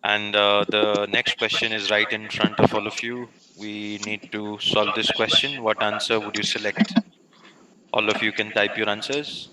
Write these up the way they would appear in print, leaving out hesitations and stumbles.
And the next question is right in front of all of you. We need to solve this question. What answer would you select? All of you can type your answers.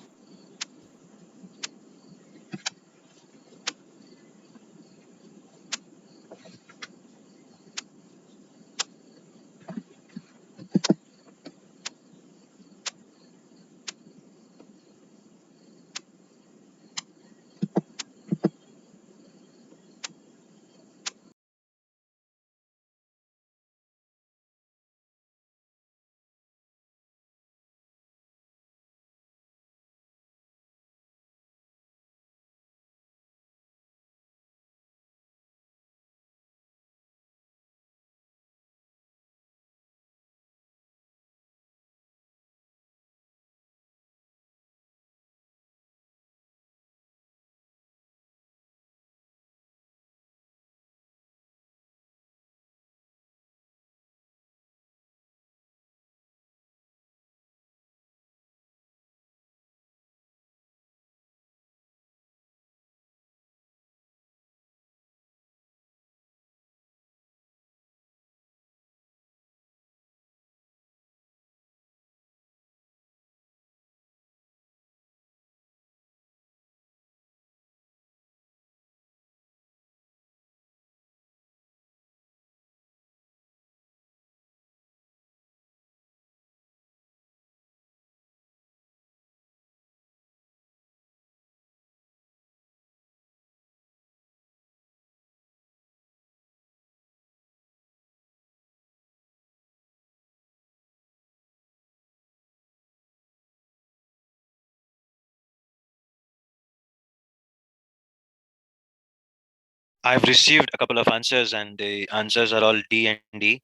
I've received a couple of answers, and the answers are all D and D.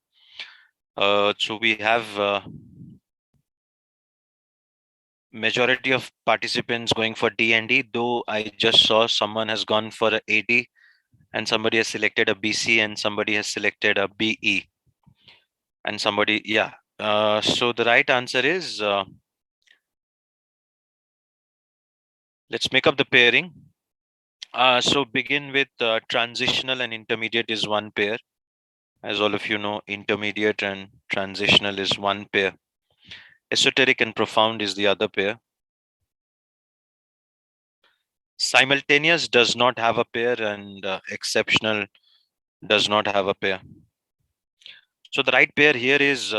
So we have majority of participants going for D and D, though I just saw someone has gone for a AD, and somebody has selected a BC, and somebody has selected a BE, and somebody, yeah. So the right answer is, let's make up the pairing. So begin with transitional and intermediate is one pair. As all of you know, intermediate and transitional is one pair. Esoteric and profound is the other pair. Simultaneous does not have a pair, and exceptional does not have a pair. So the right pair here is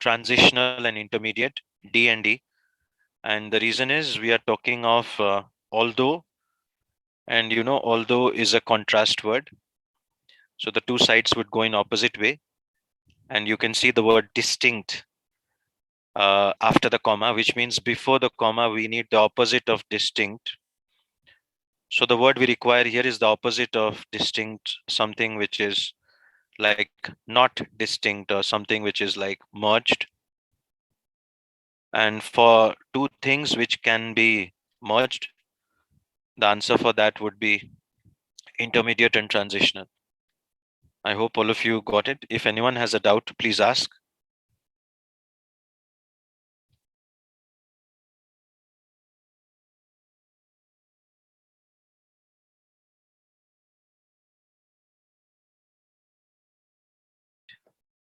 transitional and intermediate, D and D. And the reason is we are talking of although, and you know, although is a contrast word. So the two sides would go in opposite way. And you can see the word distinct after the comma, which means before the comma, we need the opposite of distinct. So the word we require here is the opposite of distinct, something which is like not distinct, or something which is like merged. And for two things which can be merged, the answer for that would be intermediate and transitional. I hope all of you got it. If anyone has a doubt, please ask.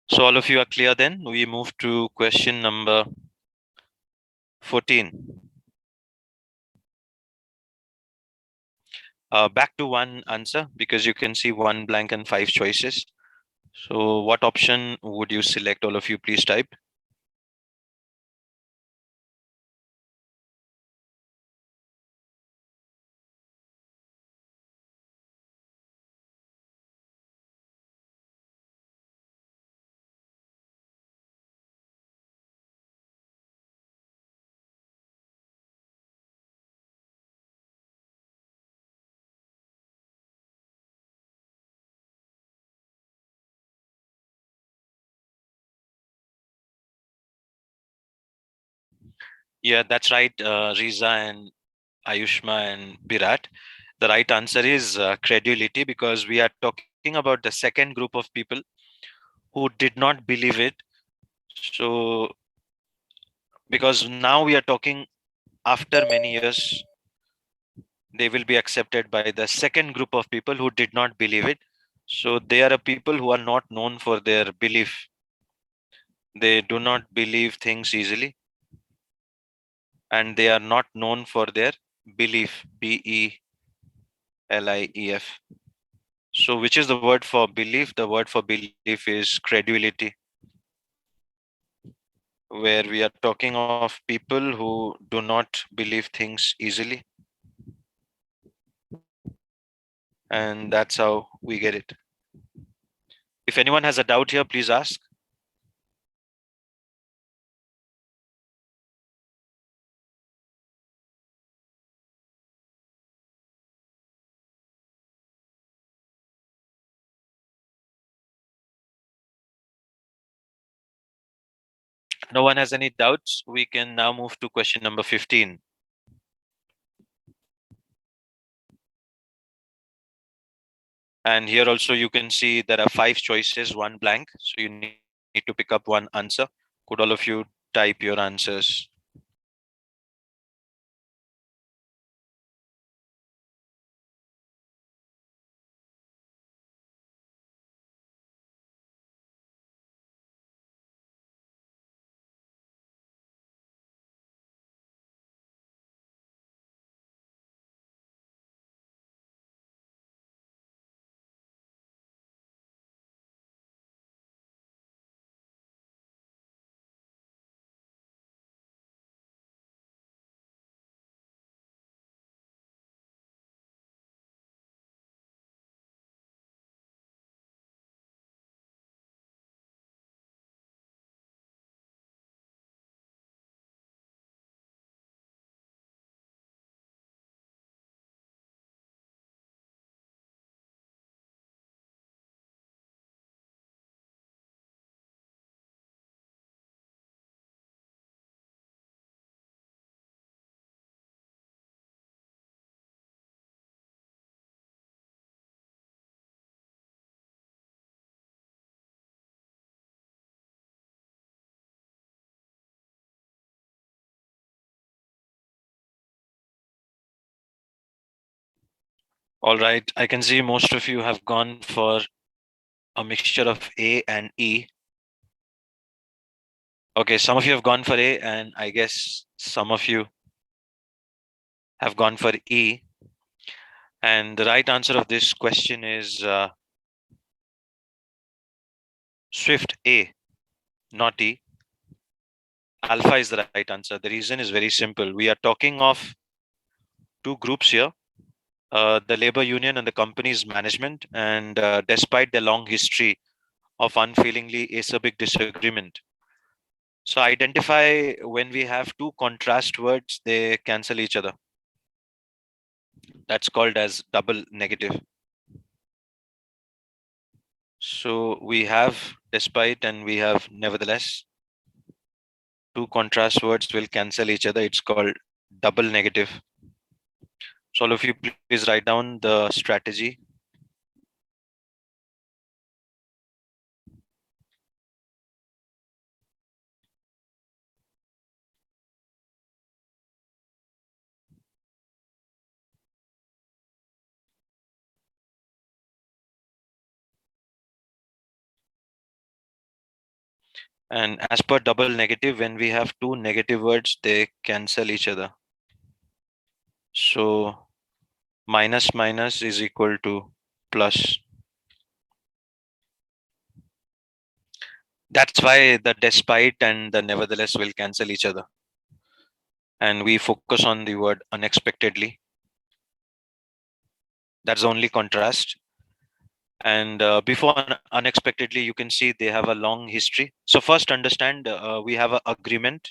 So all of you are clear then? We move to question number 14. Back to one answer, because you can see one blank and 5 choices. So what option would you select? All of you, please type. Yeah, that's right, Riza and Ayushma and Birat. The right answer is credulity, because we are talking about the second group of people who did not believe it. So, because now we are talking after many years, they will be accepted by the second group of people who did not believe it. So they are a people who are not known for their belief. They do not believe things easily, and they are not known for their belief. Belief. So which is the word for belief? The word for belief is credibility, where we are talking of people who do not believe things easily, and that's how we get it. If anyone has a doubt here, please ask. No one has any doubts. We can now move to question number 15. And here also you can see there are 5 choices, one blank. So you need to pick up one answer. Could all of you type your answers? All right. I can see most of you have gone for a mixture of A and E. Okay, some of you have gone for A, and I guess some of you have gone for E. And the right answer of this question is Swift A, not E. Alpha is the right answer. The reason is very simple. We are talking of two groups here, the labor union and the company's management. And despite the long history of unfailingly acerbic disagreement, so identify when we have two contrast words, they cancel each other. That's called as double negative. So we have despite and we have nevertheless. Two contrast words will cancel each other. It's called double negative. So all of you please write down the strategy. And as per double negative, when we have two negative words, they cancel each other. So minus minus is equal to plus. That's why the despite and the nevertheless will cancel each other. And we focus on the word unexpectedly. That's the only contrast. And before unexpectedly, you can see they have a long history. So first understand we have an agreement.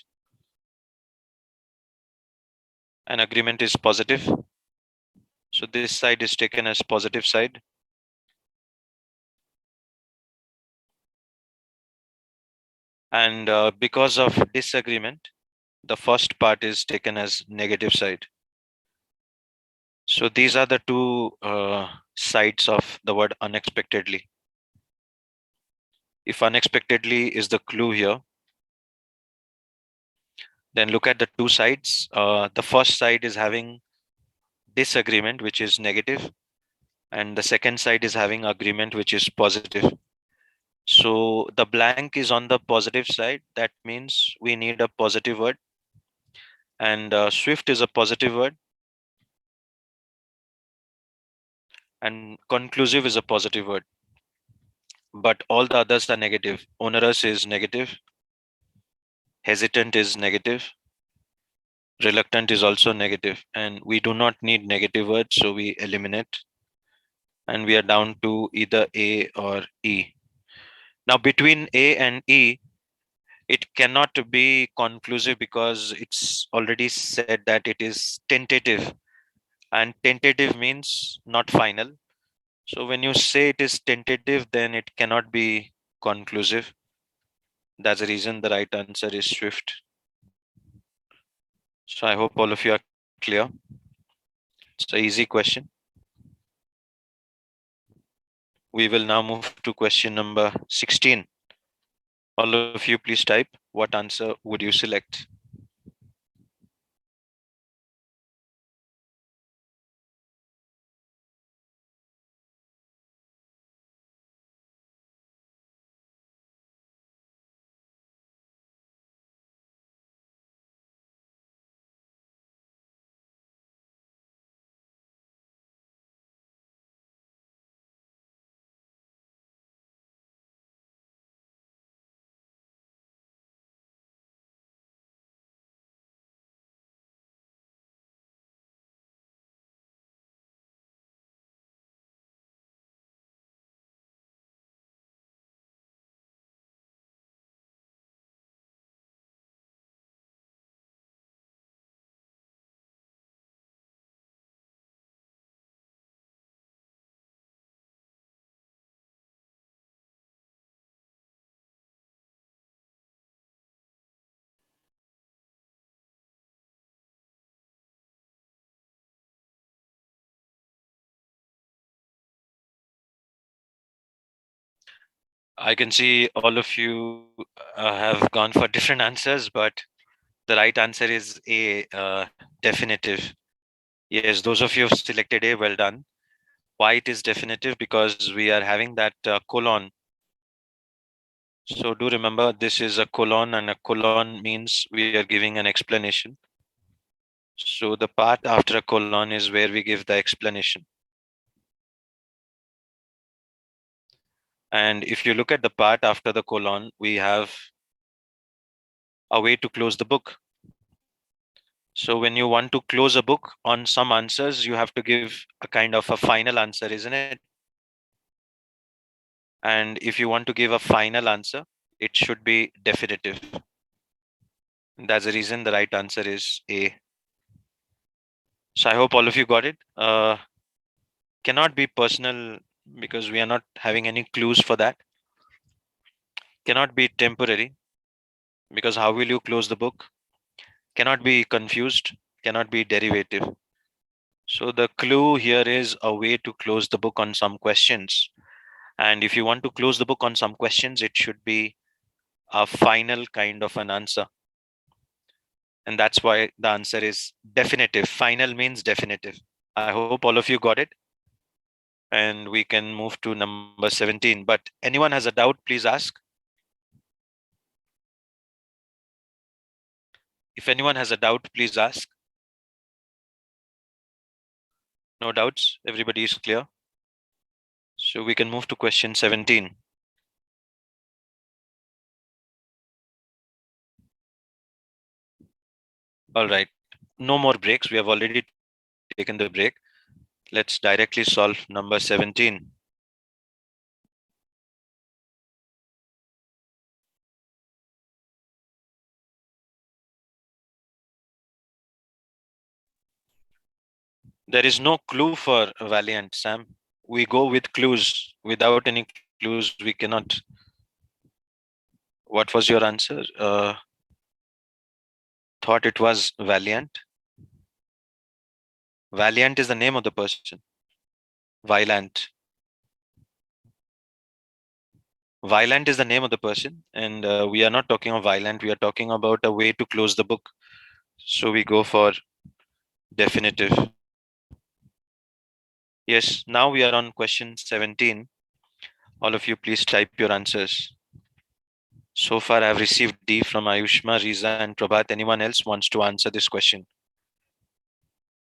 An agreement is positive. So this side is taken as positive side. And because of disagreement, the first part is taken as negative side. So these are the two sides of the word unexpectedly. If unexpectedly is the clue here, then look at the two sides. The first side is having disagreement, which is negative. and the second side is having agreement, which is positive. So the blank is on the positive side. That means we need a positive word, and swift is a positive word, and conclusive is a positive word. But all the others are negative. Onerous is negative, hesitant is negative, reluctant is also negative, and we do not need negative words, so we eliminate, and we are down to either A or E. Now, between A and E, it cannot be conclusive because it's already said that it is tentative, and tentative means not final. So when you say it is tentative, then it cannot be conclusive. That's the reason the right answer is swift. So I hope all of you are clear. It's an easy question. We will now move to question number 16. All of you, please type what answer would you select? I can see all of you have gone for different answers, but the right answer is A, definitive. Yes, those of you who have selected A, well done. Why it is definitive? Because we are having that colon. So do remember this is a colon, and a colon means we are giving an explanation. So the part after a colon is where we give the explanation. And if you look at the part after the colon, we have a way to close the book. So when you want to close a book on some answers, you have to give a kind of a final answer, isn't it? And if you want to give a final answer, it should be definitive. That's the reason the right answer is A. So I hope all of you got it. Cannot be personal because we are not having any clues for that. Cannot be temporary because how will you close the book? Cannot be confused. Cannot be derivative. So the clue here is a way to close the book on some questions. And if you want to close the book on some questions, it should be a final kind of an answer. And that's why the answer is definitive. Final means definitive. I hope all of you got it. And we can move to number 17. But anyone has a doubt, please ask. If anyone has a doubt, please ask. No doubts. Everybody is clear. So we can move to question 17. All right. No more breaks. We have already taken the break. Let's directly solve number 17. There is no clue for Valiant, Sam. We go with clues. Without any clues, we cannot. What was your answer? Thought it was Valiant. Valiant is the name of the person. Violent. Violent is the name of the person, and we are not talking of violent. We are talking about a way to close the book. So we go for definitive. Yes, now we are on question 17. All of you, please type your answers. So far, I've received D from Ayushma, Riza, and Prabhat. Anyone else wants to answer this question?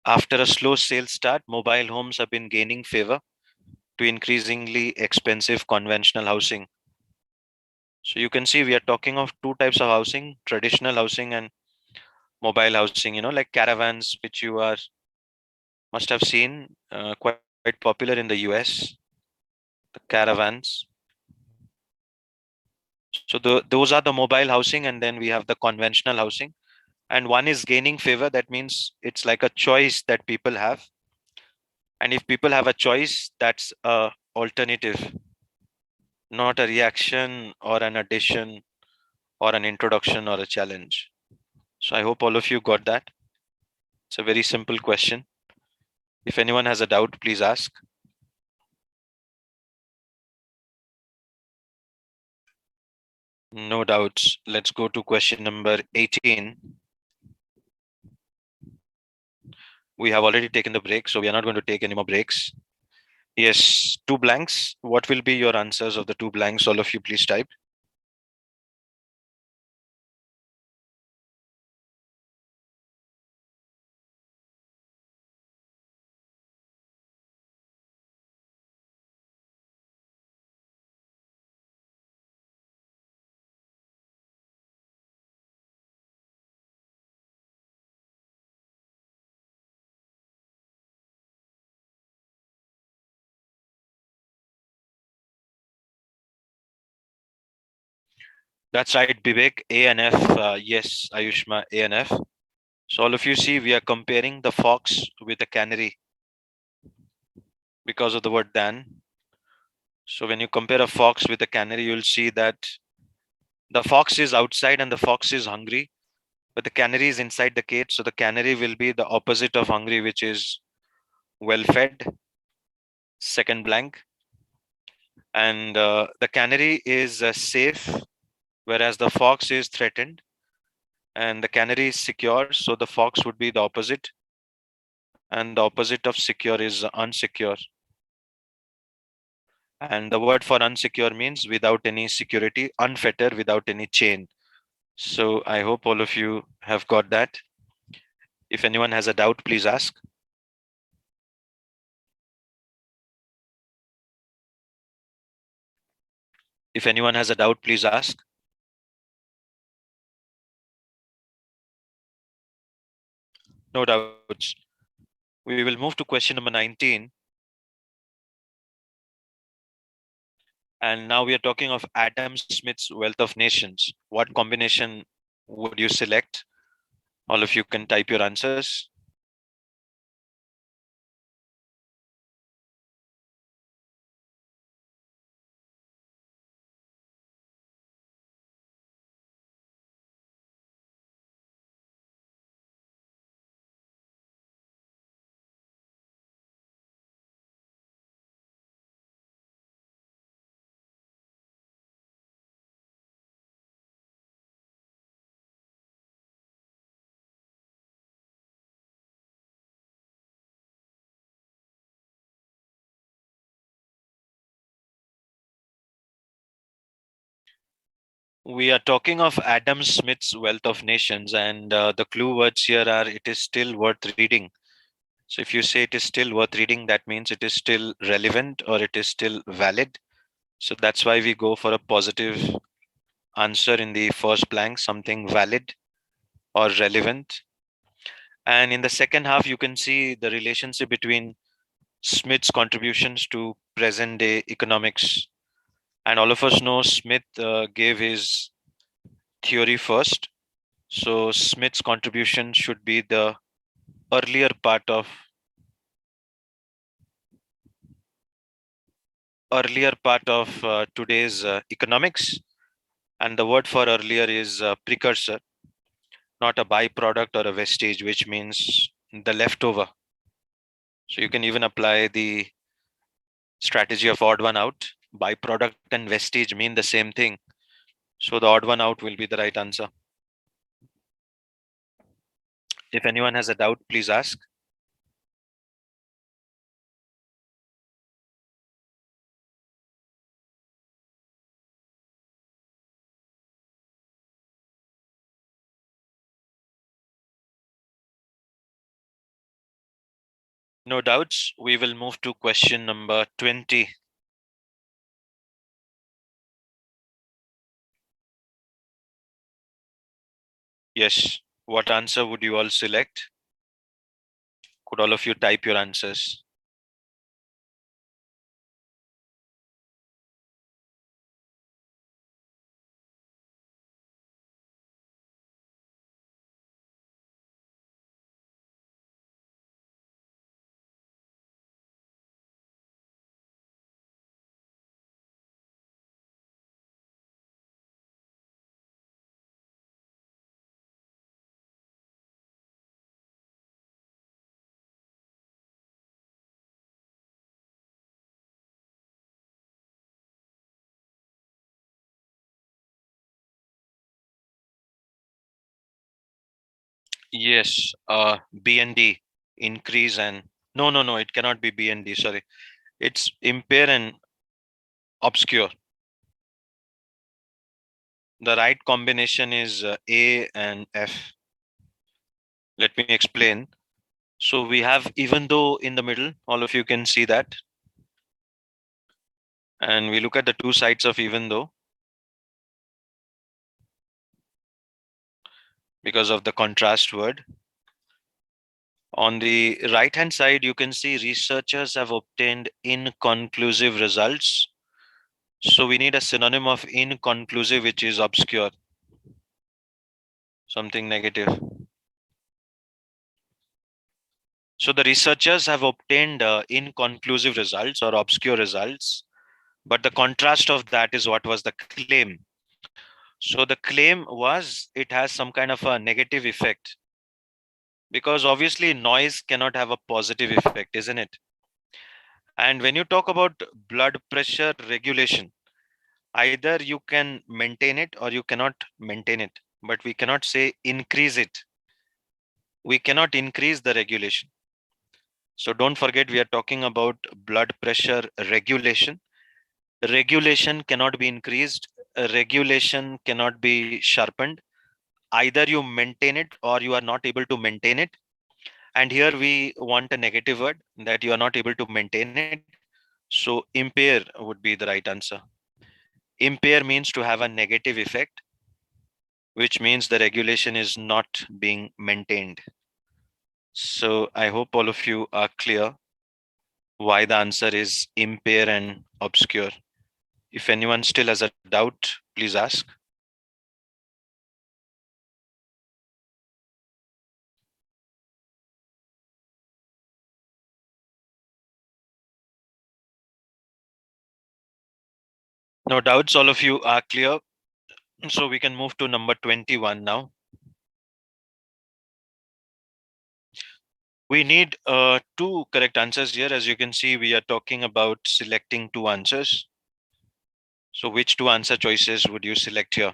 After a slow sales start, mobile homes have been gaining favor to increasingly expensive conventional housing. So you can see we are talking of two types of housing, traditional housing and mobile housing, like caravans, which you are must have seen quite popular in the US, the caravans. So those are the mobile housing, and then we have the conventional housing. And one is gaining favor. That means it's like a choice that people have. And if people have a choice, that's a alternative, not a reaction or an addition or an introduction or a challenge. So I hope all of you got that. It's a very simple question. If anyone has a doubt, please ask. No doubts. Let's go to question number 18. We have already taken the break, so we are not going to take any more breaks. Yes, two blanks. What will be your answers of the two blanks? All of you, please type. That's right, Vivek. A and F. Yes, Ayushma, A and F. So all of you see, we are comparing the fox with a canary because of the word Dan. So when you compare a fox with a canary, you'll see that the fox is outside and the fox is hungry, but the canary is inside the cage. So the canary will be the opposite of hungry, which is well fed. Second blank. And the canary is safe, whereas the fox is threatened, and the canary is secure. So the fox would be the opposite, and the opposite of secure is unsecure. And the word for unsecure means without any security, unfettered, without any chain. So I hope all of you have got that. If anyone has a doubt, please ask. If anyone has a doubt, please ask. No doubts. We will move to question number 19. And now we are talking of Adam Smith's Wealth of Nations. What combination would you select? All of you can type your answers. We are talking of Adam Smith's Wealth of Nations, and the clue words here are it is still worth reading. So if you say it is still worth reading, that means it is still relevant or it is still valid. So that's why we go for a positive answer in the first blank, something valid or relevant. And in the second half, you can see the relationship between Smith's contributions to present day economics. And all of us know Smith gave his theory first. So Smith's contribution should be the earlier part of today's economics. And the word for earlier is precursor, not a byproduct or a vestige, which means the leftover. So you can even apply the strategy of odd one out. Byproduct and vestige mean the same thing. So the odd one out will be the right answer. If anyone has a doubt, please ask. No doubts. We will move to question number 20. Yes. What answer would you all select? Could all of you type your answers? Yes. B and D. Increase and no. It cannot be B and D. Sorry. It's impair and obscure. The right combination is A and F. Let me explain. So we have even though in the middle, all of you can see that. And we look at the two sides of even though because of the contrast word. On the right hand side, you can see researchers have obtained inconclusive results. So we need a synonym of inconclusive, which is obscure, something negative. So the researchers have obtained inconclusive results or obscure results, but the contrast of that is what was the claim. So the claim was it has some kind of a negative effect because obviously noise cannot have a positive effect, isn't it? And when you talk about blood pressure regulation, either you can maintain it or you cannot maintain it, but we cannot say increase it. We cannot increase the regulation. So don't forget, we are talking about blood pressure regulation. Regulation cannot be increased, regulation cannot be sharpened. Either you maintain it or you are not able to maintain it. And here we want a negative word that you are not able to maintain it. So impair would be the right answer. Impair means to have a negative effect, which means the regulation is not being maintained. So I hope all of you are clear why the answer is impair and obscure. If anyone still has a doubt, please ask. No doubts, all of you are clear. So we can move to number 21 now. We need two correct answers here. As you can see, we are talking about selecting two answers. So which two answer choices would you select here?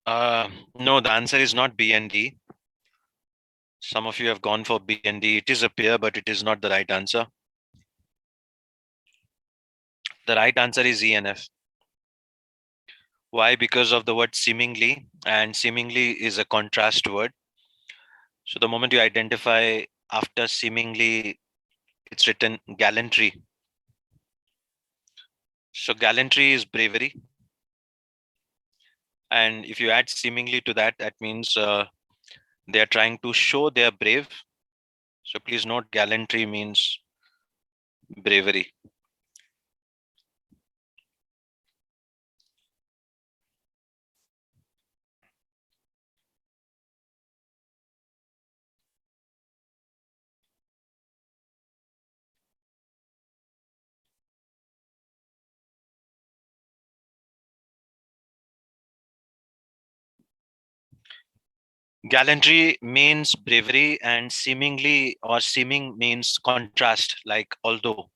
No, the answer is not B and D. Some of you have gone for B and D. It is a pair, but it is not the right answer. The right answer is E and F. Why? Because of the word seemingly, and seemingly is a contrast word. So the moment you identify after seemingly, it's written gallantry. So gallantry is bravery. And if you add seemingly to that, that means they are trying to show they are brave. So please note gallantry means bravery. Gallantry means bravery, and seemingly or seeming means contrast, like although.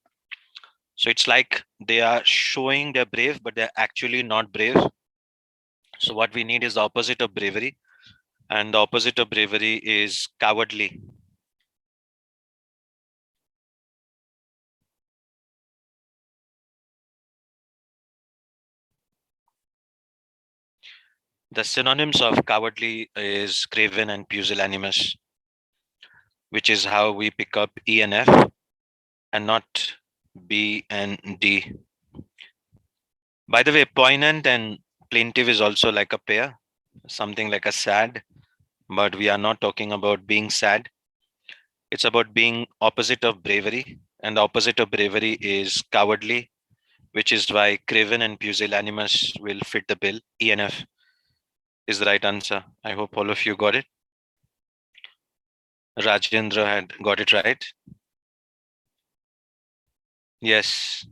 So it's like they are showing they're brave, but they're actually not brave. So what we need is the opposite of bravery, and the opposite of bravery is cowardly. The synonyms of cowardly is craven and pusillanimous, which is how we pick up E and F and not B and D. By the way, poignant and plaintive is also like a pair, something like a sad, but we are not talking about being sad. It's about being opposite of bravery, and the opposite of bravery is cowardly, which is why craven and pusillanimous will fit the bill. E and F is the right answer. I hope all of you got it. Rajendra had got it right. Yes.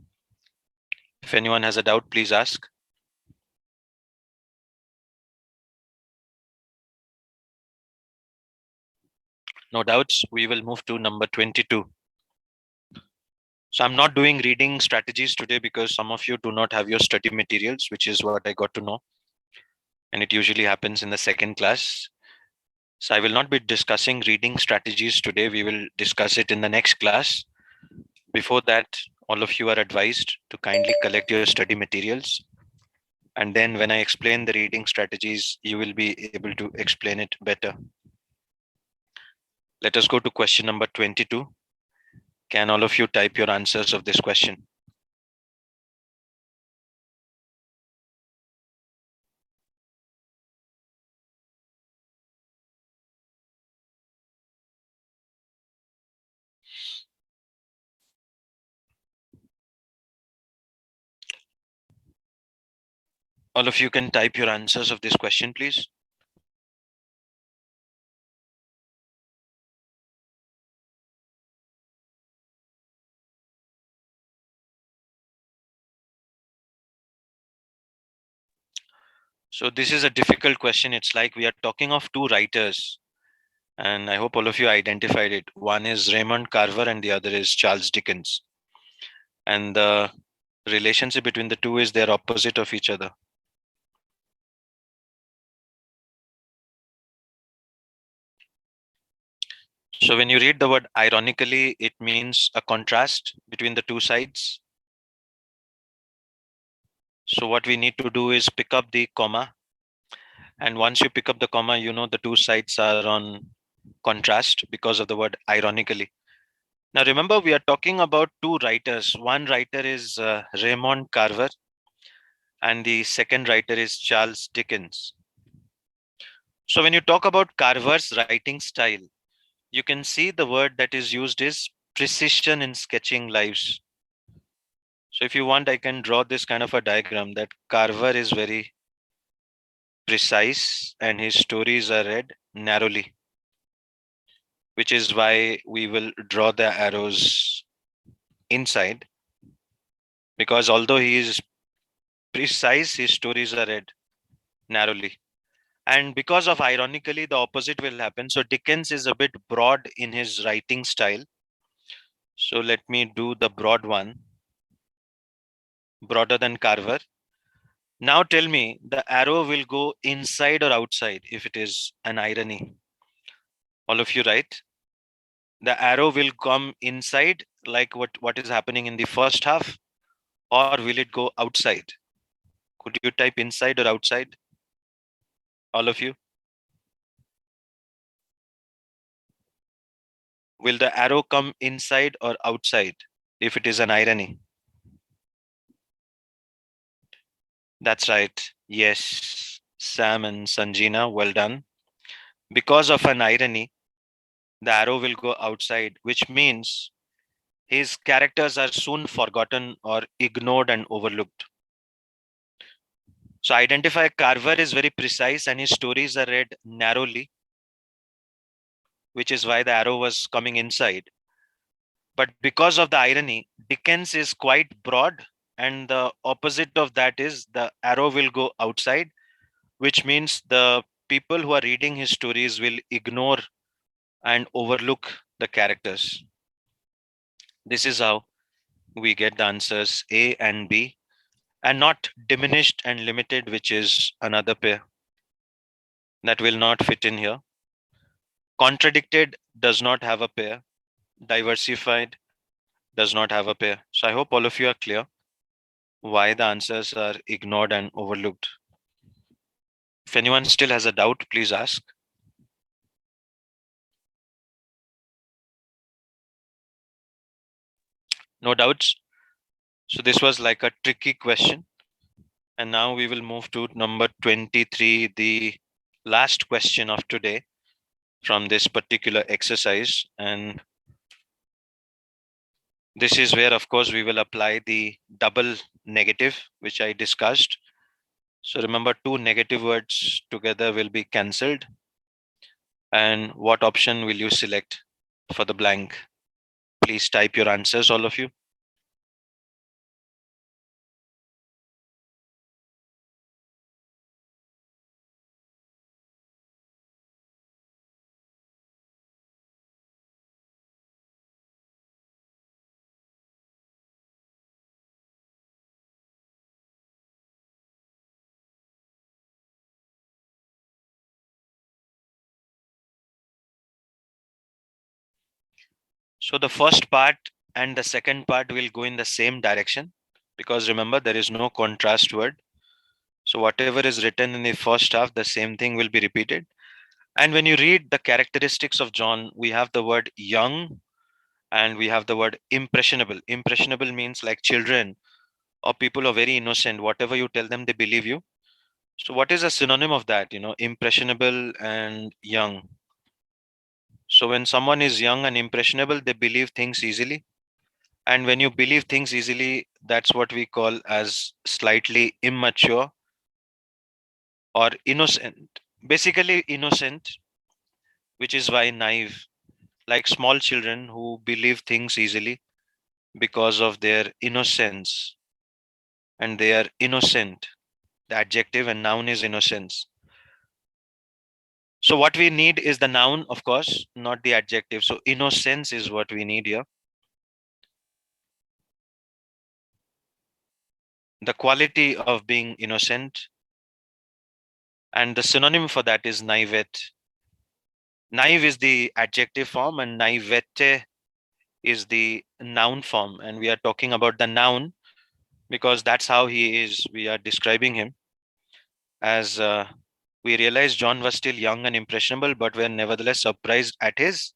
If anyone has a doubt, please ask. No doubts. We will move to number 22. So I'm not doing reading strategies today because some of you do not have your study materials, which is what I got to know. And it usually happens in the second class. So I will not be discussing reading strategies today. We will discuss it in the next class. Before that, all of you are advised to kindly collect your study materials. And then when I explain the reading strategies, you will be able to explain it better. Let us go to question number 22. Can all of you type your answers of this question? All of you can type your answers of this question, please. So this is a difficult question. It's like we are talking of two writers, and I hope all of you identified it. One is Raymond Carver and the other is Charles Dickens. And the relationship between the two is they're opposite of each other. So when you read the word ironically, it means a contrast between the two sides. So what we need to do is pick up the comma. And once you pick up the comma, you know the two sides are on contrast because of the word ironically. Now remember, we are talking about two writers. One writer is Raymond Carver, and the second writer is Charles Dickens. So when you talk about Carver's writing style, you can see the word that is used is precision in sketching lives. So if you want, I can draw this kind of a diagram that Carver is very precise and his stories are read narrowly, which is why we will draw the arrows inside, because although he is precise, his stories are read narrowly. And because of ironically, the opposite will happen. So Dickens is a bit broad in his writing style. So let me do the broad one, broader than Carver. Now tell me, the arrow will go inside or outside if it is an irony? All of you right? The arrow will come inside, like what is happening in the first half, or will it go outside? Could you type inside or outside? All of you. Will the arrow come inside or outside if it is an irony? That's right. Yes. Sam and Sanjina, well done. Because of an irony, the arrow will go outside, which means his characters are soon forgotten or ignored and overlooked. So, identify Carver is very precise and his stories are read narrowly, which is why the arrow was coming inside. But because of the irony, Dickens is quite broad, and the opposite of that is the arrow will go outside, which means the people who are reading his stories will ignore and overlook the characters. This is how we get the answers A and B, and not diminished and limited, which is another pair that will not fit in here. Contradicted does not have a pair. Diversified does not have a pair. So I hope all of you are clear why the answers are ignored and overlooked. If anyone still has a doubt, please ask. No doubts. So this was like a tricky question. And now we will move to number 23, the last question of today from this particular exercise. And this is where, of course, we will apply the double negative, which I discussed. So remember, two negative words together will be cancelled. And what option will you select for the blank? Please type your answers, all of you. So the first part and the second part will go in the same direction, because remember, there is no contrast word. So whatever is written in the first half, the same thing will be repeated. And when you read the characteristics of John, we have the word young and we have the word impressionable. Impressionable means like children or people are very innocent. Whatever you tell them, they believe you. So what is a synonym of that? Impressionable and young. So when someone is young and impressionable, they believe things easily. And when you believe things easily, that's what we call as slightly immature or innocent. Basically innocent, which is why naive, like small children who believe things easily because of their innocence. And they are innocent. The adjective and noun is innocence. So what we need is the noun, of course, not the adjective. So innocence is what we need here. The quality of being innocent. And the synonym for that is naivete. Naive is the adjective form and naivete is the noun form. And we are talking about the noun because that's how he is. We are describing him as we realize John was still young and impressionable, but were nevertheless surprised at his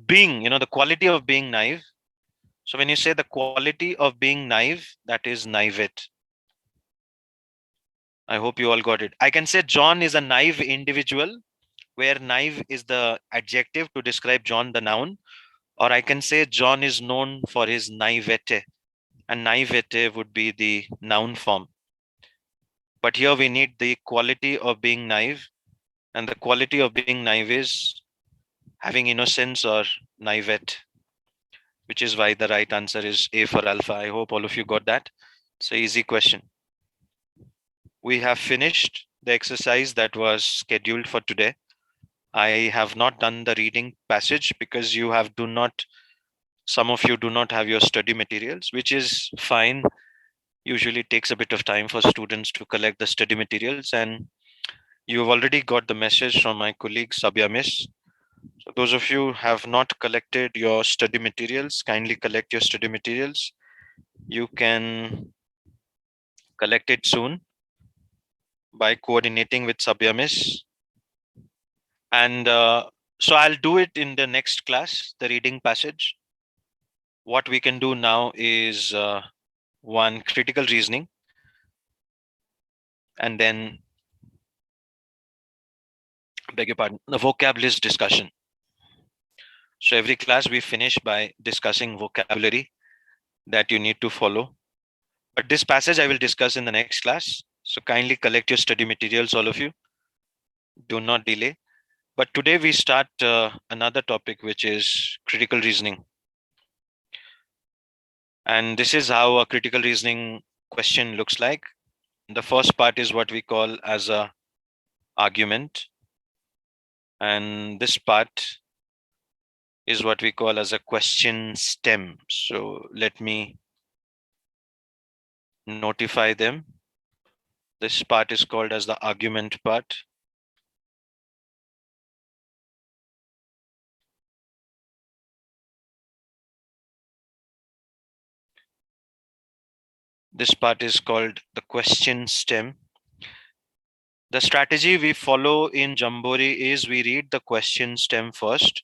being, the quality of being naive. So when you say the quality of being naive, that is naivete. I hope you all got it. I can say John is a naive individual, where naive is the adjective to describe John, the noun, or I can say John is known for his naivete, and naivete would be the noun form. But here we need the quality of being naive, and the quality of being naive is having innocence or naivete, which is why the right answer is A for alpha. I hope all of you got that. It's an easy question. We have finished the exercise that was scheduled for today. I have not done the reading passage because some of you do not have your study materials, which is fine. Usually takes a bit of time for students to collect the study materials, and you've already got the message from my colleague Sabya Miss. So those of you have not collected your study materials, kindly collect your study materials. You can collect it soon by coordinating with Sabyamis. And so I'll do it in the next class, the reading passage. What we can do now is one, critical reasoning, and then, beg your pardon, the vocab list discussion. So every class we finish by discussing vocabulary that you need to follow. But this passage I will discuss in the next class. So kindly collect your study materials, all of you. Do not delay. But today we start another topic, which is critical reasoning. And this is how a critical reasoning question looks like. The first part is what we call as a argument. And this part is what we call as a question stem. So let me notify them. This part is called as the argument part. This part is called the question stem. The strategy we follow in Jambori is we read the question stem first.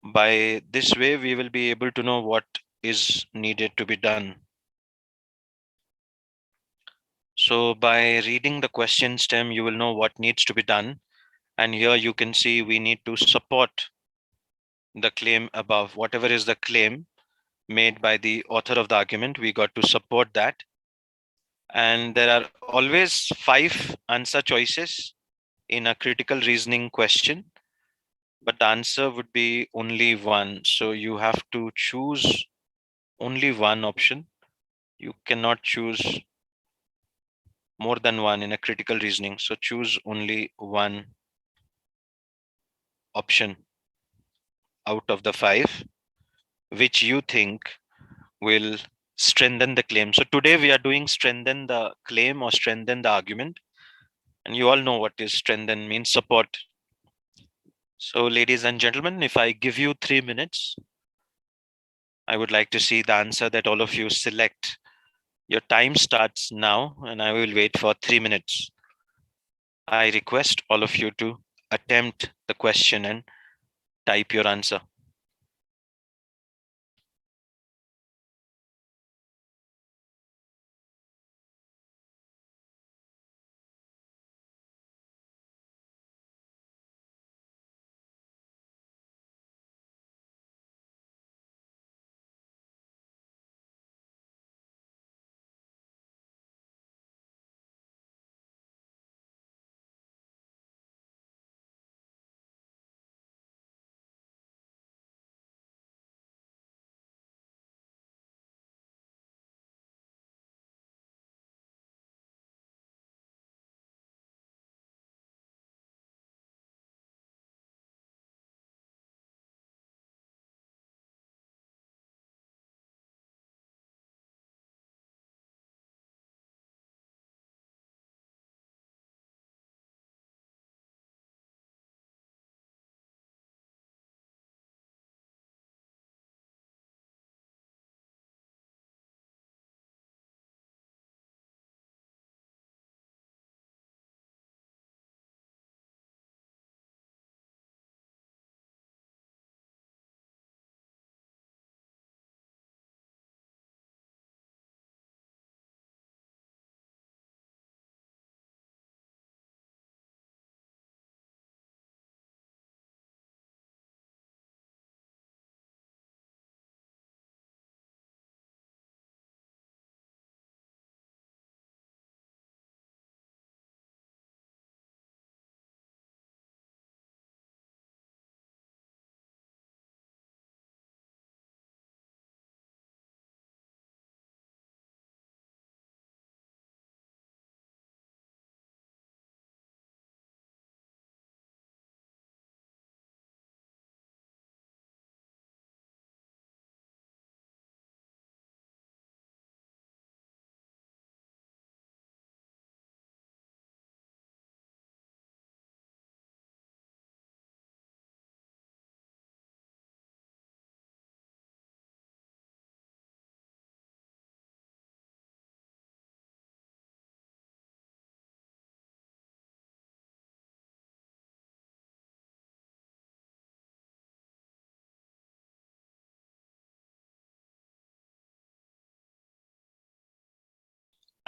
By this way, we will be able to know what is needed to be done. So by reading the question stem, you will know what needs to be done. And here you can see we need to support the claim above. Whatever is the claim made by the author of the argument, we got to support that. And there are always 5 answer choices in a critical reasoning question, but the answer would be only one. So you have to choose only one option. You cannot choose more than one in a critical reasoning. So choose only one option out of the 5, which you think will strengthen the claim. So today we are doing strengthen the claim or strengthen the argument. And you all know what is strengthen means, support. So ladies and gentlemen, if I give you 3 minutes, I would like to see the answer that all of you select. Your time starts now, and I will wait for 3 minutes. I request all of you to attempt the question and type your answer.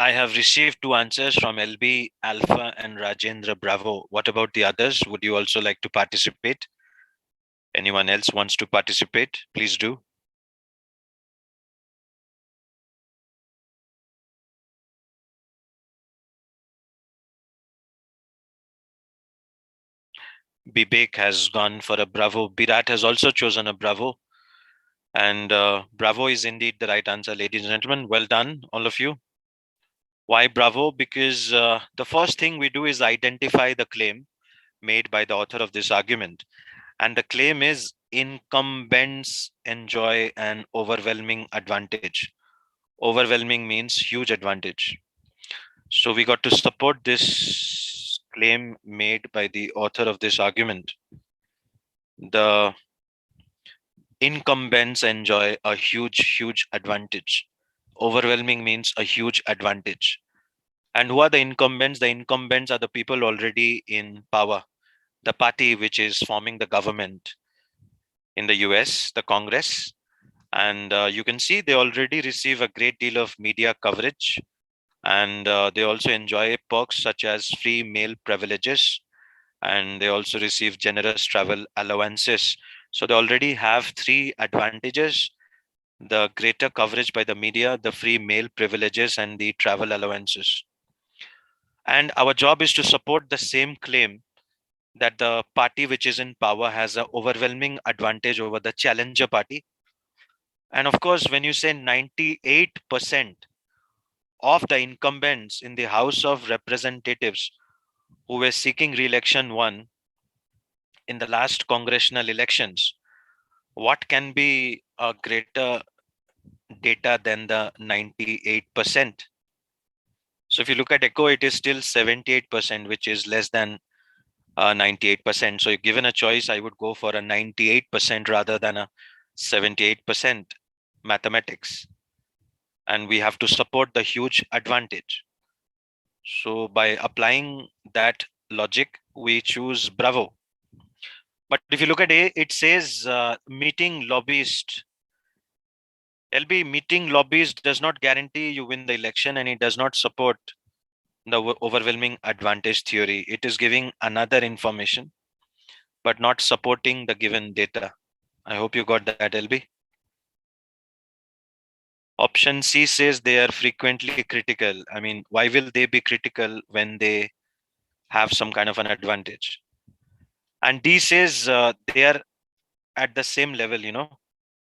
I have received two answers from LB Alpha and Rajendra Bravo. What about the others? Would you also like to participate? Anyone else wants to participate? Please do. Bibek has gone for a Bravo. Birat has also chosen a Bravo. And Bravo is indeed the right answer, ladies and gentlemen. Well done, all of you. Why Bravo? Because the first thing we do is identify the claim made by the author of this argument. And the claim is incumbents enjoy an overwhelming advantage. Overwhelming means huge advantage. So we got to support this claim made by the author of this argument. The incumbents enjoy a huge advantage. Overwhelming means a huge advantage. And who are the incumbents? The incumbents are the people already in power, the party which is forming the government in the US, the Congress. And you can see they already receive a great deal of media coverage. And they also enjoy perks such as free mail privileges. And they also receive generous travel allowances. So they already have three advantages: the greater coverage by the media, the free mail privileges, and the travel allowances. And our job is to support the same claim that the party which is in power has an overwhelming advantage over the challenger party. And of course, when you say 98% of the incumbents in the House of Representatives who were seeking re-election won in the last congressional elections, what can be a greater data than the 98%? So if you look at ECHO, it is still 78%, which is less than 98%. So given a choice, I would go for a 98% rather than a 78% mathematics. And we have to support the huge advantage. So by applying that logic, we choose Bravo. But if you look at A, it says meeting lobbyist. LB, meeting lobbyist does not guarantee you win the election, and it does not support the overwhelming advantage theory. It is giving another information, but not supporting the given data. I hope you got that, LB. Option C says they are frequently critical. I mean, why will they be critical when they have some kind of an advantage? And D says they are at the same level,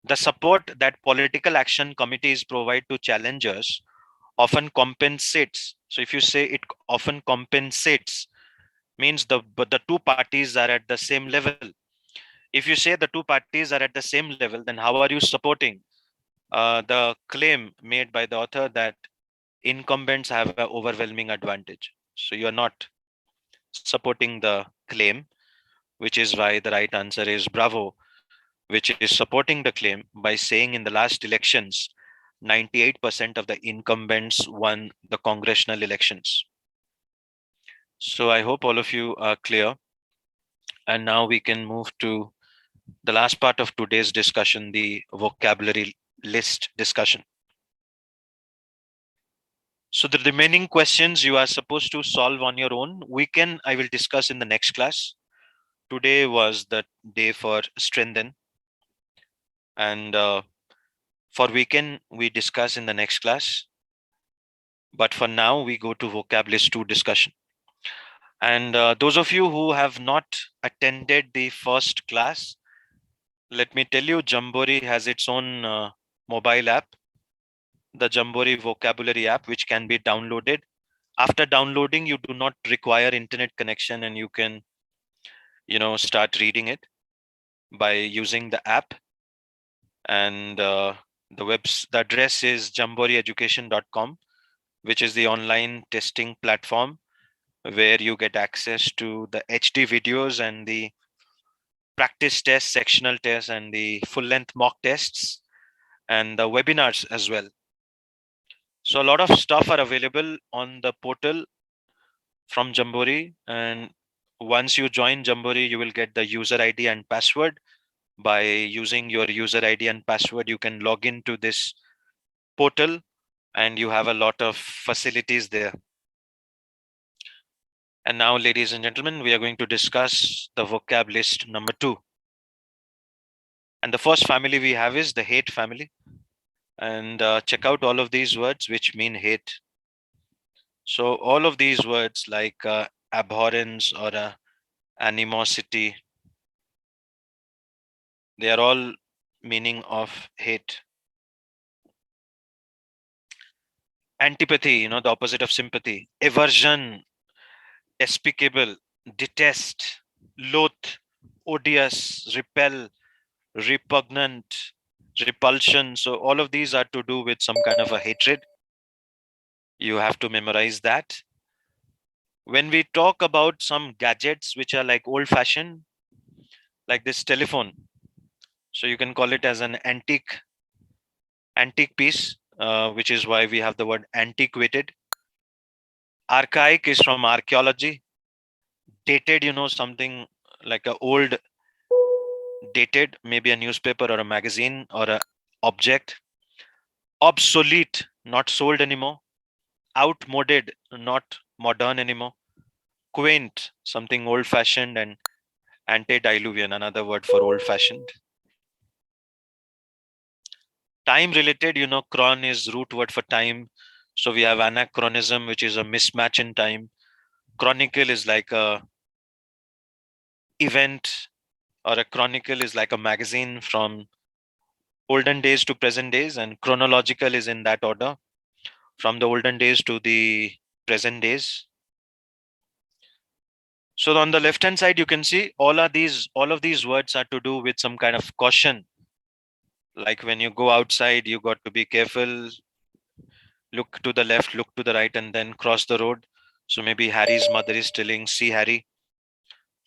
The support that political action committees provide to challengers often compensates. So if you say it often compensates, means but the two parties are at the same level. If you say the two parties are at the same level, then how are you supporting the claim made by the author that incumbents have an overwhelming advantage? So you're not supporting the claim, which is why the right answer is Bravo, which is supporting the claim by saying in the last elections, 98% of the incumbents won the congressional elections. So I hope all of you are clear. And now we can move to the last part of today's discussion, the vocabulary list discussion. So the remaining questions you are supposed to solve on your own. Weekend, I will discuss in the next class. Today was the day for strengthen. And for weekend, we discuss in the next class. But for now, we go to vocab list 2 discussion. And those of you who have not attended the first class, let me tell you, Jamboree has its own mobile app, the Jamboree vocabulary app, which can be downloaded. After downloading, you do not require internet connection, and you can, start reading it by using the app. And the address is jamboreeeducation.com, which is the online testing platform where you get access to the HD videos and the practice tests, sectional tests, and the full length mock tests, and the webinars as well. So a lot of stuff are available on the portal from Jamboree. And once you join Jamboree, you will get the user ID and password. By using your user ID and password, you can log into this portal and you have a lot of facilities there. And now, ladies and gentlemen, we are going to discuss the vocab list number 2. And the first family we have is the hate family. And check out all of these words which mean hate. So all of these words like abhorrence or animosity, they are all meaning of hate. Antipathy, the opposite of sympathy. Aversion, despicable, detest, loath, odious, repel, repugnant, repulsion. So all of these are to do with some kind of a hatred. You have to memorize that. When we talk about some gadgets which are like old fashioned, like this telephone, so you can call it as an antique piece, which is why we have the word antiquated. Archaic is from archaeology. Dated, something like a old, dated, maybe a newspaper or a magazine or a object. Obsolete, not sold anymore. Outmoded, not modern anymore. Quaint, something old fashioned, and antediluvian, another word for old fashioned. Time related, chron is root word for time. So we have anachronism, which is a mismatch in time. Chronicle is like a event, or a chronicle is like a magazine from olden days to present days, and chronological is in that order from the olden days to the present days. So on the left hand side, you can see all of these words are to do with some kind of caution. Like when you go outside, you got to be careful. Look to the left, look to the right, and then cross the road. So maybe Harry's mother is telling, "See, Harry,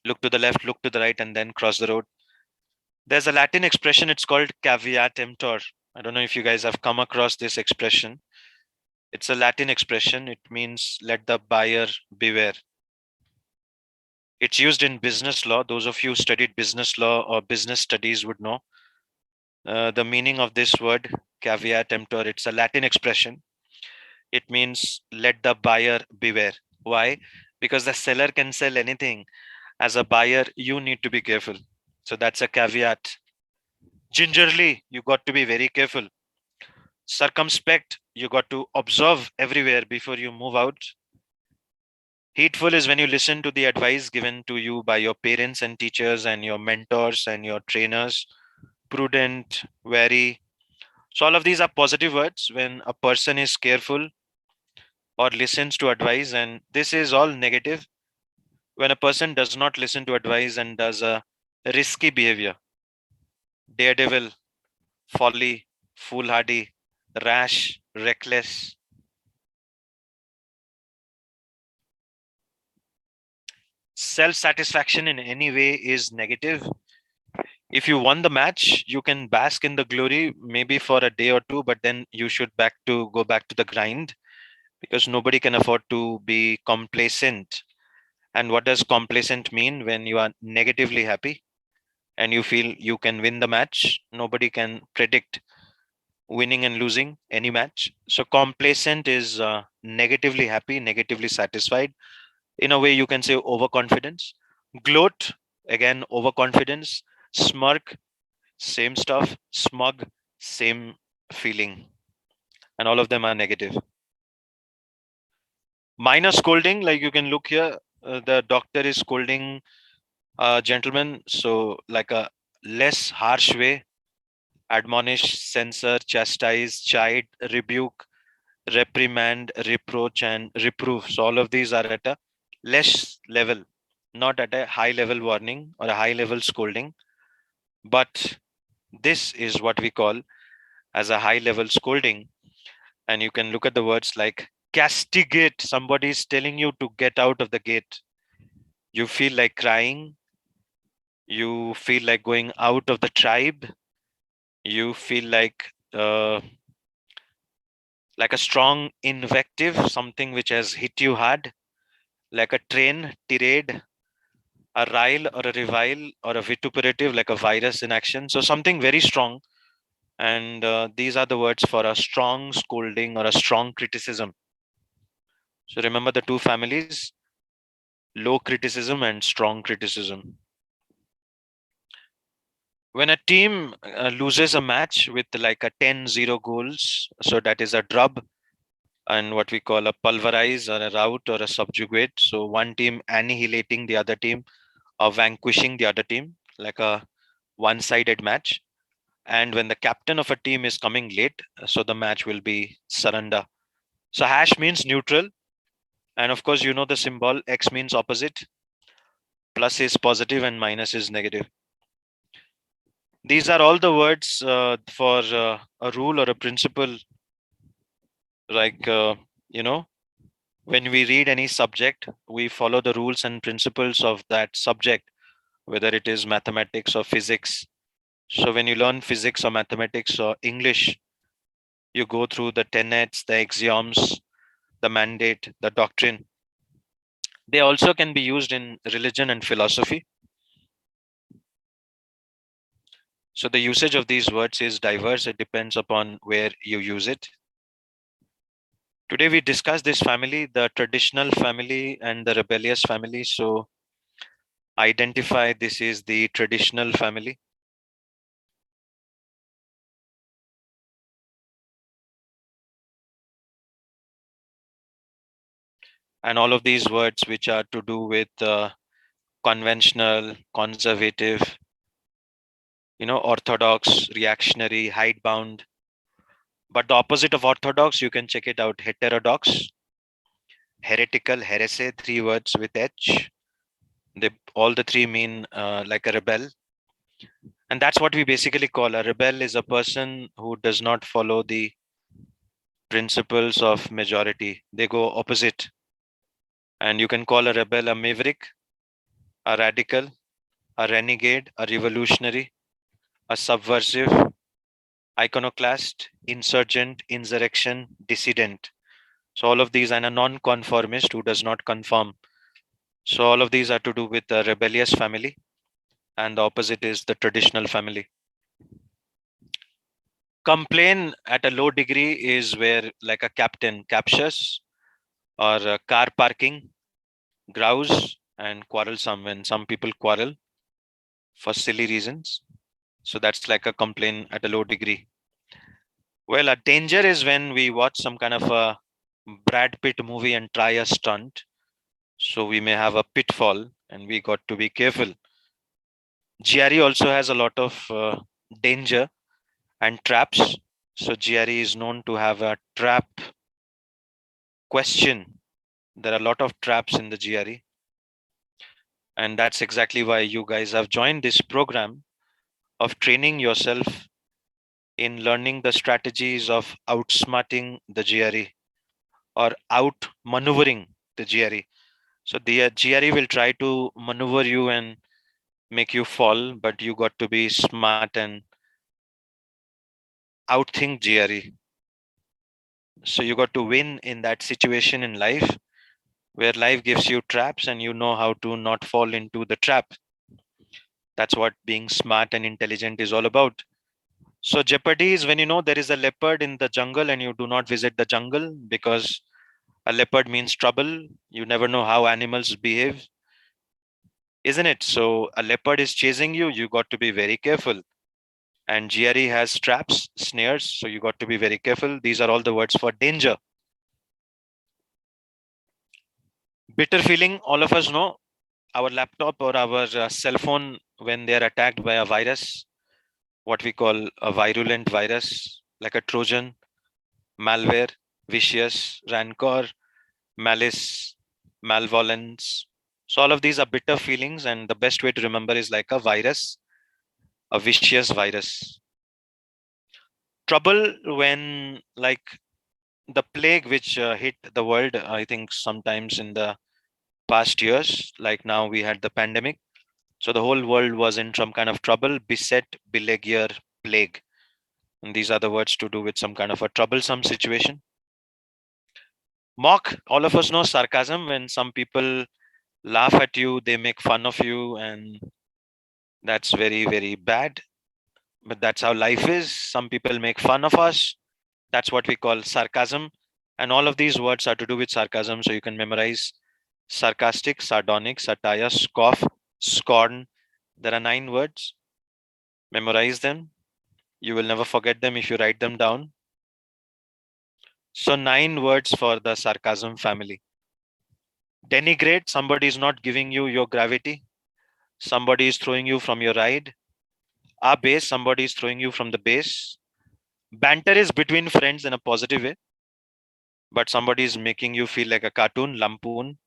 look to the left, look to the right, and then cross the road." There's a Latin expression. It's called caveat emptor. I don't know if you guys have come across this expression. It's a Latin expression. It means let the buyer beware. It's used in business law. Those of you who studied business law or business studies would know the meaning of this word, caveat emptor. It's a Latin expression. It means let the buyer beware. Why? Because the seller can sell anything. As a buyer, you need to be careful. So that's a caveat. Gingerly, you got to be very careful. Circumspect, you got to observe everywhere before you move out. Hateful is when you listen to the advice given to you by your parents and teachers and your mentors and your trainers. Prudent, wary. So, all of these are positive words when a person is careful or listens to advice, and this is all negative when a person does not listen to advice and does a risky behavior. Daredevil, folly, foolhardy, rash, reckless. Self satisfaction in any way is negative. If you won the match, you can bask in the glory maybe for a day or two, but then you should go back to the grind, because nobody can afford to be complacent. And what does complacent mean? When you are negatively happy and you feel you can win the match, nobody can predict winning and losing any match. So complacent is negatively happy, negatively satisfied. In a way, you can say overconfidence. Gloat, again, overconfidence. Smirk, same stuff. Smug, same feeling. And all of them are negative. Minor scolding, like you can look here, the doctor is scolding a gentleman. So, like a less harsh way: admonish, censor, chastise, chide, rebuke, reprimand, reproach, and reproof. So, all of these are at a less level, not at a high level warning or a high level scolding. But this is what we call as a high level scolding. And you can look at the words like castigate. Somebody is telling you to get out of the gate. You feel like crying. You feel like going out of the tribe. You feel like a strong invective, something which has hit you hard, like a train tirade, a rile or a revile or a vituperative, like a virus in action. So something very strong And these are the words for a strong scolding or a strong criticism. So remember the two families: low criticism and strong criticism. When a team loses a match with like a 10-0 goals, so that is a drub, and what we call a pulverize or a rout or a subjugate. So one team annihilating the other team or vanquishing the other team, like a one-sided match. And when the captain of a team is coming late, so the match will be surrender. So hash means neutral, and of course you know the symbol X means opposite. Plus is positive and minus is negative. These are all the words for a rule or a principle, like when we read any subject, we follow the rules and principles of that subject, whether it is mathematics or physics. So when you learn physics or mathematics or English, you go through the tenets, the axioms, the mandate, the doctrine. They also can be used in religion and philosophy. So the usage of these words is diverse. It depends upon where you use it. Today we discuss this family, the traditional family and the rebellious family. So identify this is the traditional family. And all of these words which are to do with conventional, conservative, orthodox, reactionary, hidebound. But the opposite of orthodox, you can check it out: heterodox, heretical, heresy, three words with H. They all the three mean like a rebel. And that's what we basically call a rebel is a person who does not follow the principles of majority. They go opposite. And you can call a rebel a maverick, a radical, a renegade, a revolutionary, a subversive, iconoclast, insurgent, insurrection, dissident. So all of these, and a non-conformist who does not conform. So all of these are to do with the rebellious family, and the opposite is the traditional family. Complain at a low degree is where like a captain captures, or car parking, grouse, and quarrelsome, when some people quarrel for silly reasons. So that's like a complaint at a low degree. Well, a danger is when we watch some kind of a Brad Pitt movie and try a stunt. So we may have a pitfall and we got to be careful. GRE also has a lot of danger and traps. So GRE is known to have a trap question. There are a lot of traps in the GRE. And that's exactly why you guys have joined this program of training yourself in learning the strategies of outsmarting the GRE or out maneuvering the GRE. So the GRE will try to maneuver you and make you fall, but you got to be smart and outthink GRE. So you got to win in that situation in life where life gives you traps and you know how to not fall into the trap. That's what being smart and intelligent is all about. So jeopardy is when you know there is a leopard in the jungle and you do not visit the jungle, because a leopard means trouble. You never know how animals behave, isn't it? So a leopard is chasing you, you got to be very careful. And GRE has traps, snares, so you got to be very careful. These are all the words for danger. Bitter feeling, all of us know our laptop or our cell phone when they are attacked by a virus, what we call a virulent virus, like a Trojan, malware, vicious, rancor, malice, malevolence. So all of these are bitter feelings, and the best way to remember is like a virus, a vicious virus. Trouble when like the plague which hit the world, I think sometimes in the past years, like now we had the pandemic. So the whole world was in some kind of trouble, beset, beleaguer, plague. And these are the words to do with some kind of a troublesome situation. Mock, all of us know sarcasm, when some people laugh at you, they make fun of you, and that's very, very bad. but that's how life is. Some people make fun of us. That's what we call sarcasm. And all of these words are to do with sarcasm. So you can memorize sarcastic, sardonic, satire, scoff, scorn. There are 9 words. Memorize them. You will never forget them if you write them down. So 9 words for the sarcasm family. Denigrate, somebody is not giving you your gravity. Somebody is throwing you from your ride. Base, somebody is throwing you from the base. Banter is between friends in a positive way, but somebody is making you feel like a cartoon, lampoon,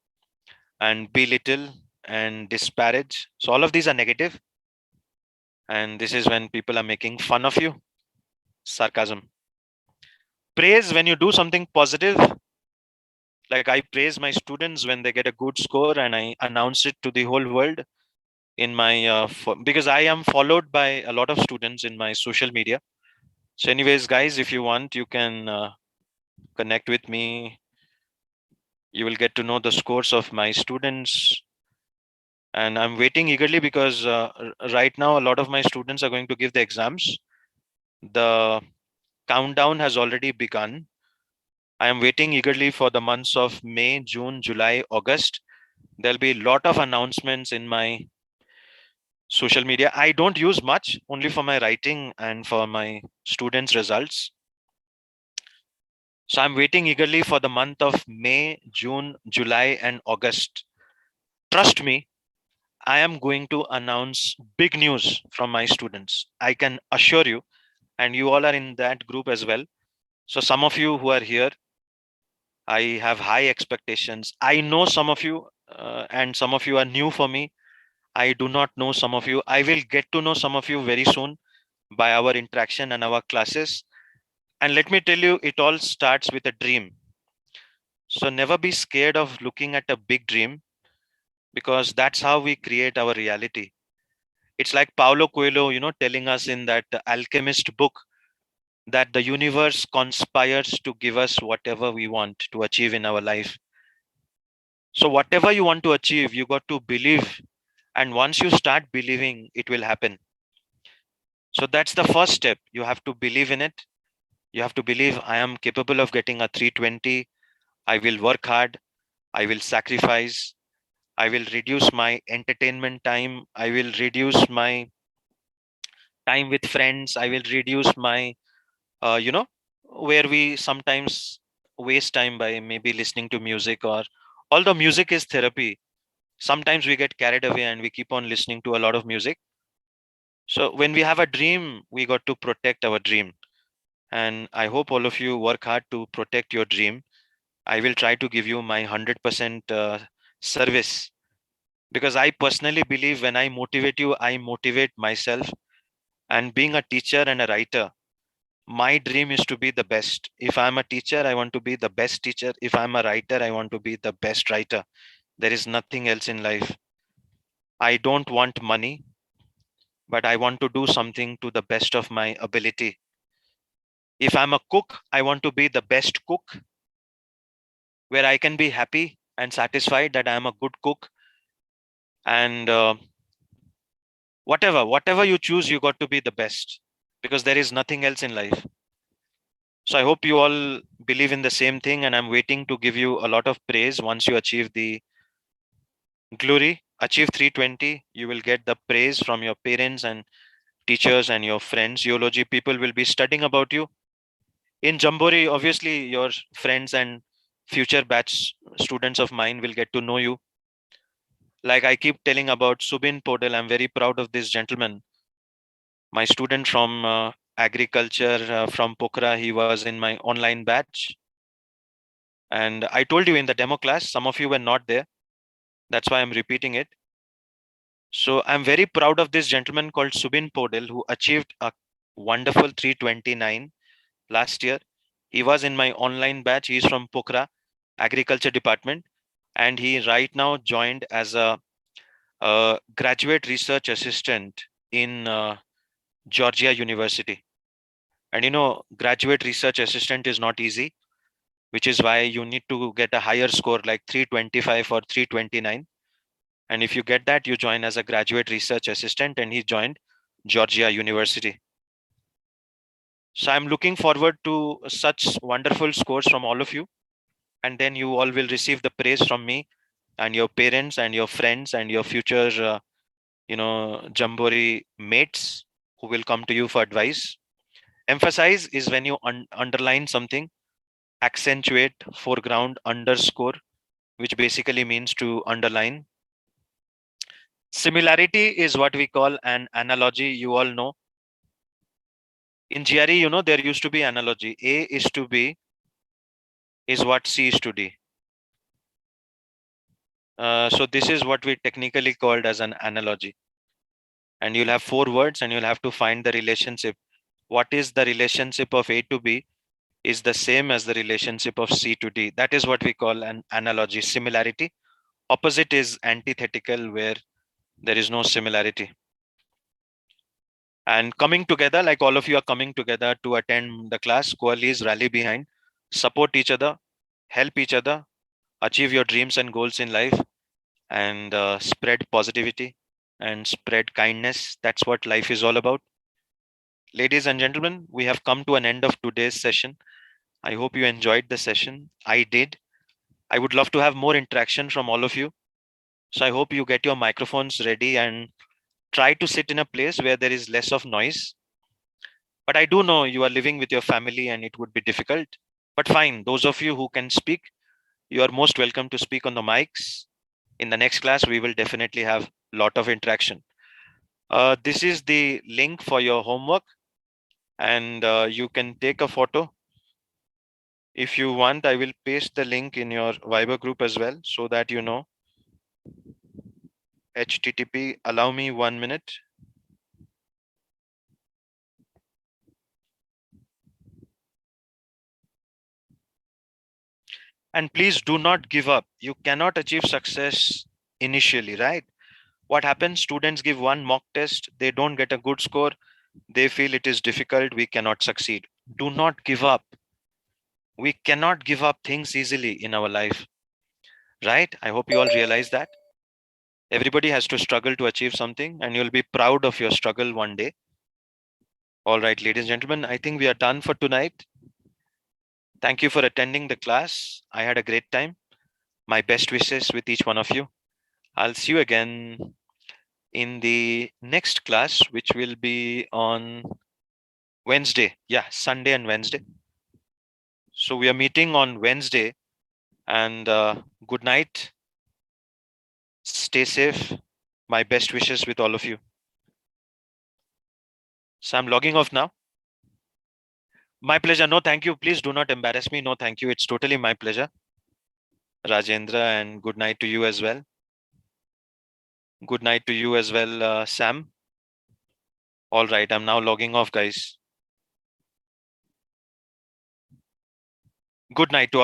and belittle and disparage. So all of these are negative, and this is when people are making fun of you. Sarcasm. Praise, when you do something positive, like I praise my students when they get a good score and I announce it to the whole world in my because I am followed by a lot of students in my social media. So anyways, guys, if you want, you can connect with me. You will get to know the scores of my students, and I'm waiting eagerly because right now a lot of my students are going to give the exams. The countdown has already begun. I am waiting eagerly for the months of May, June, July, August. There'll be a lot of announcements in my social media. I don't use much, only for my writing and for my students' results. So I'm waiting eagerly for the month of May, June, July, and August. Trust me, I am going to announce big news from my students. I can assure you, and you all are in that group as well. So some of you who are here, I have high expectations. I know some of you, and some of you are new for me. I do not know some of you. I will get to know some of you very soon by our interaction and our classes. And let me tell you, it all starts with a dream. So never be scared of looking at a big dream, because that's how we create our reality. It's like Paulo Coelho, telling us in that Alchemist book that the universe conspires to give us whatever we want to achieve in our life. So whatever you want to achieve, you got to believe. And once you start believing, it will happen. So that's the first step. You have to believe in it. You have to believe I am capable of getting a 320. I will work hard. I will sacrifice. I will reduce my entertainment time. I will reduce my time with friends. I will reduce my, where we sometimes waste time by maybe listening to music, or although music is therapy, sometimes we get carried away and we keep on listening to a lot of music. So when we have a dream, we got to protect our dream. And I hope all of you work hard to protect your dream. I will try to give you my 100% service, because I personally believe when I motivate you, I motivate myself. And being a teacher and a writer, my dream is to be the best. If I'm a teacher, I want to be the best teacher. If I'm a writer, I want to be the best writer. There is nothing else in life. I don't want money, but I want to do something to the best of my ability. If I'm a cook, I want to be the best cook, where I can be happy and satisfied that I am a good cook. And whatever you choose, you got to be the best, because there is nothing else in life. So I hope you all believe in the same thing, and I'm waiting to give you a lot of praise once you achieve the glory. Achieve 320, you will get the praise from your parents and teachers and your friends. Geology people will be studying about you. In Jambori, obviously, your friends and future batch students of mine will get to know you. Like I keep telling about Subin Podel, I'm very proud of this gentleman. My student from agriculture from Pokhara, he was in my online batch. And I told you in the demo class, some of you were not there. That's why I'm repeating it. So I'm very proud of this gentleman called Subin Podel, who achieved a wonderful 329 last year. He was in my online batch. He's from Pokhara agriculture department, and he right now joined as a graduate research assistant in Georgia University. And graduate research assistant is not easy, which is why you need to get a higher score like 325 or 329. And if you get that, you join as a graduate research assistant, and he joined Georgia University. So I'm looking forward to such wonderful scores from all of you. And then you all will receive the praise from me and your parents and your friends and your future, Jambori mates who will come to you for advice. Emphasize is when you underline something, accentuate, foreground, underscore, which basically means to underline. Similarity is what we call an analogy. You all know. In GRE, there used to be analogy. A is to B is what C is to D. So this is what we technically called as an analogy. And you'll have 4 words and you'll have to find the relationship. What is the relationship of A to B is the same as the relationship of C to D. That is what we call an analogy, similarity. Opposite is antithetical, where there is no similarity. And coming together, like all of you are coming together to attend the class, coalesce, rally behind, support each other, help each other, achieve your dreams and goals in life, and spread positivity and spread kindness. That's what life is all about. Ladies and gentlemen, we have come to an end of today's session. I hope you enjoyed the session. I did. I would love to have more interaction from all of you. So I hope you get your microphones ready and try to sit in a place where there is less of noise. But I do know you are living with your family and it would be difficult. But fine, those of you who can speak, you are most welcome to speak on the mics. In the next class, we will definitely have a lot of interaction. This is the link for your homework, and you can take a photo. If you want, I will paste the link in your Viber group as well so that you know. HTTP, allow me 1 minute. And please do not give up. You cannot achieve success initially, right? What happens? Students give one mock test, they don't get a good score, they feel it is difficult, we cannot succeed. Do not give up. We cannot give up things easily in our life, right? I hope you all realize that. Everybody has to struggle to achieve something, and you'll be proud of your struggle one day. All right, ladies and gentlemen, I think we are done for tonight. Thank you for attending the class. I had a great time. My best wishes with each one of you. I'll see you again in the next class, which will be on Wednesday. Yeah, Sunday and Wednesday. So we are meeting on Wednesday, and good night. Stay safe. My best wishes with all of you. So I'm logging off now. My pleasure. No, thank you. Please do not embarrass me. No, thank you. It's totally my pleasure. Rajendra, and good night to you as well. Good night to you as well, Sam. All right, I'm now logging off, guys. Good night to